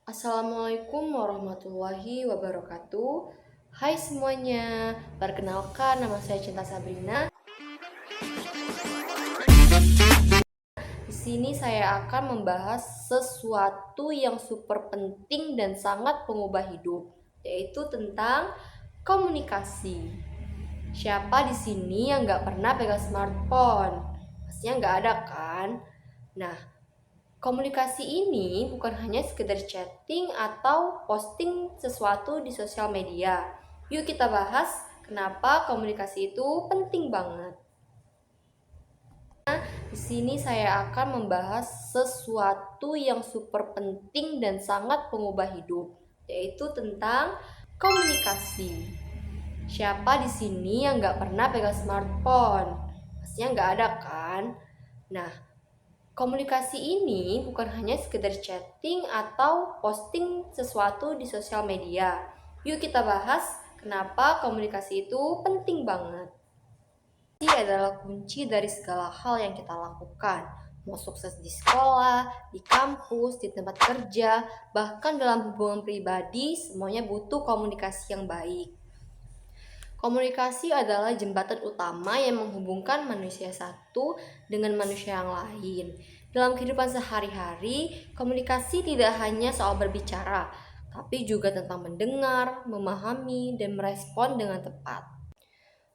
Assalamualaikum warahmatullahi wabarakatuh. Hai semuanya, perkenalkan nama saya Cinta Sabrina. Di sini saya akan membahas sesuatu yang super penting dan sangat pengubah hidup, yaitu tentang komunikasi. Siapa di sini yang nggak pernah pegang smartphone? Pastinya nggak ada kan? Nah, komunikasi ini bukan hanya sekedar chatting atau posting sesuatu di sosial media. Yuk kita bahas kenapa komunikasi itu penting banget. Di sini saya akan membahas sesuatu yang super penting dan sangat pengubah hidup, yaitu tentang komunikasi. Siapa di sini yang nggak pernah pegang smartphone? Pastinya nggak ada kan? Nah, komunikasi ini bukan hanya sekedar chatting atau posting sesuatu di sosial media. Yuk kita bahas kenapa komunikasi itu penting banget. Komunikasi adalah kunci dari segala hal yang kita lakukan. Mau sukses di sekolah, di kampus, di tempat kerja, bahkan dalam hubungan pribadi, semuanya butuh komunikasi yang baik. Komunikasi adalah jembatan utama yang menghubungkan manusia satu dengan manusia yang lain. Dalam kehidupan sehari-hari, komunikasi tidak hanya soal berbicara, tapi juga tentang mendengar, memahami, dan merespon dengan tepat.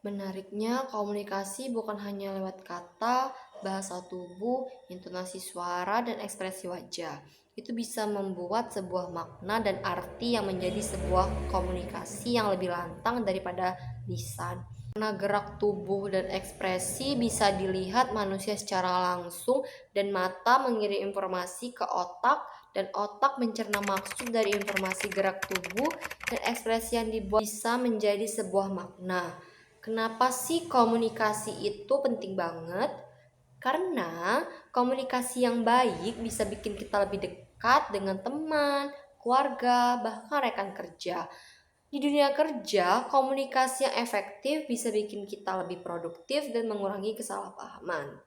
Menariknya, komunikasi bukan hanya lewat kata, bahasa tubuh, intonasi suara, dan ekspresi wajah. Itu bisa membuat sebuah makna dan arti yang menjadi sebuah komunikasi yang lebih lantang daripada lisan. Karena gerak tubuh dan ekspresi bisa dilihat manusia secara langsung dan mata mengirim informasi ke otak dan otak mencerna maksud dari informasi gerak tubuh dan ekspresi yang dibuat bisa menjadi sebuah makna. Kenapa sih komunikasi itu penting banget? Karena komunikasi yang baik bisa bikin kita lebih dekat dengan teman, keluarga, bahkan rekan kerja. Di dunia kerja, komunikasi yang efektif bisa bikin kita lebih produktif dan mengurangi kesalahpahaman.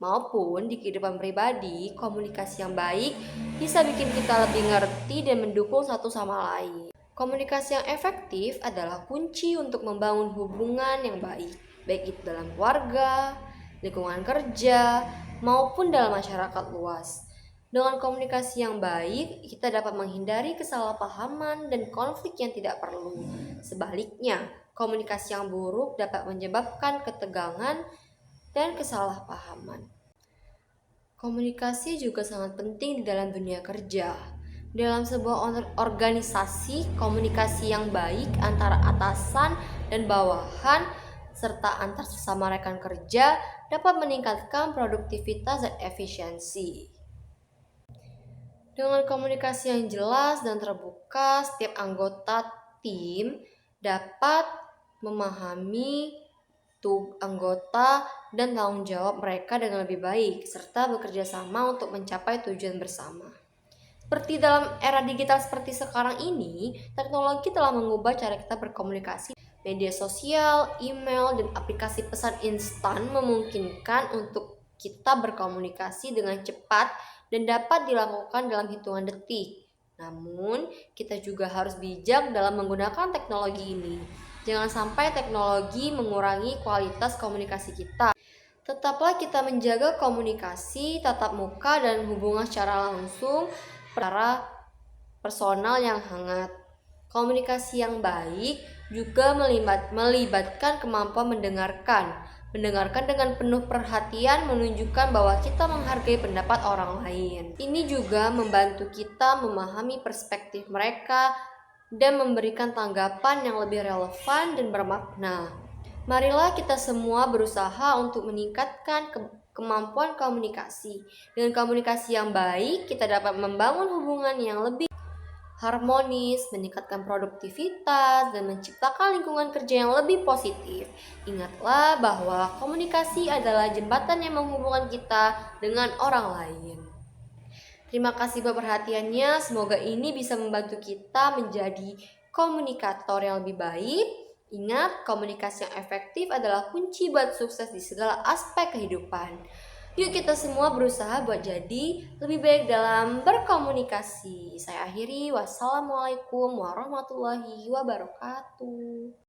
Maupun di kehidupan pribadi, komunikasi yang baik bisa bikin kita lebih ngerti dan mendukung satu sama lain. Komunikasi yang efektif adalah kunci untuk membangun hubungan yang baik, baik itu dalam keluarga, lingkungan kerja, maupun dalam masyarakat luas. Dengan komunikasi yang baik, kita dapat menghindari kesalahpahaman dan konflik yang tidak perlu. Sebaliknya, komunikasi yang buruk dapat menyebabkan ketegangan dan kesalahpahaman. Komunikasi juga sangat penting di dalam dunia kerja. Dalam sebuah organisasi, komunikasi yang baik antara atasan dan bawahan serta antar sesama rekan kerja dapat meningkatkan produktivitas dan efisiensi. Dengan komunikasi yang jelas dan terbuka, setiap anggota tim dapat memahami anggota dan tanggung jawab mereka dengan lebih baik, serta bekerja sama untuk mencapai tujuan bersama. Seperti dalam era digital seperti sekarang ini, teknologi telah mengubah cara kita berkomunikasi. Media sosial, email, dan aplikasi pesan instan memungkinkan untuk kita berkomunikasi dengan cepat dan dapat dilakukan dalam hitungan detik. Namun, kita juga harus bijak dalam menggunakan teknologi ini. Jangan sampai teknologi mengurangi kualitas komunikasi kita. Tetaplah kita menjaga komunikasi, tatap muka, dan hubungan secara langsung, secara personal yang hangat. Komunikasi yang baik juga melibatkan kemampuan mendengarkan. Mendengarkan dengan penuh perhatian menunjukkan bahwa kita menghargai pendapat orang lain. Ini juga membantu kita memahami perspektif mereka dan memberikan tanggapan yang lebih relevan dan bermakna. Marilah kita semua berusaha untuk meningkatkan kemampuan komunikasi. Dengan komunikasi yang baik, kita dapat membangun hubungan yang lebih harmonis, meningkatkan produktivitas, dan menciptakan lingkungan kerja yang lebih positif. Ingatlah bahwa komunikasi adalah jembatan yang menghubungkan kita dengan orang lain. Terima kasih buat perhatiannya, semoga ini bisa membantu kita menjadi komunikator yang lebih baik, Ingat, komunikasi yang efektif adalah kunci buat sukses di segala aspek kehidupan. Yuk kita semua berusaha buat jadi lebih baik dalam berkomunikasi. Saya akhiri, wassalamualaikum warahmatullahi wabarakatuh.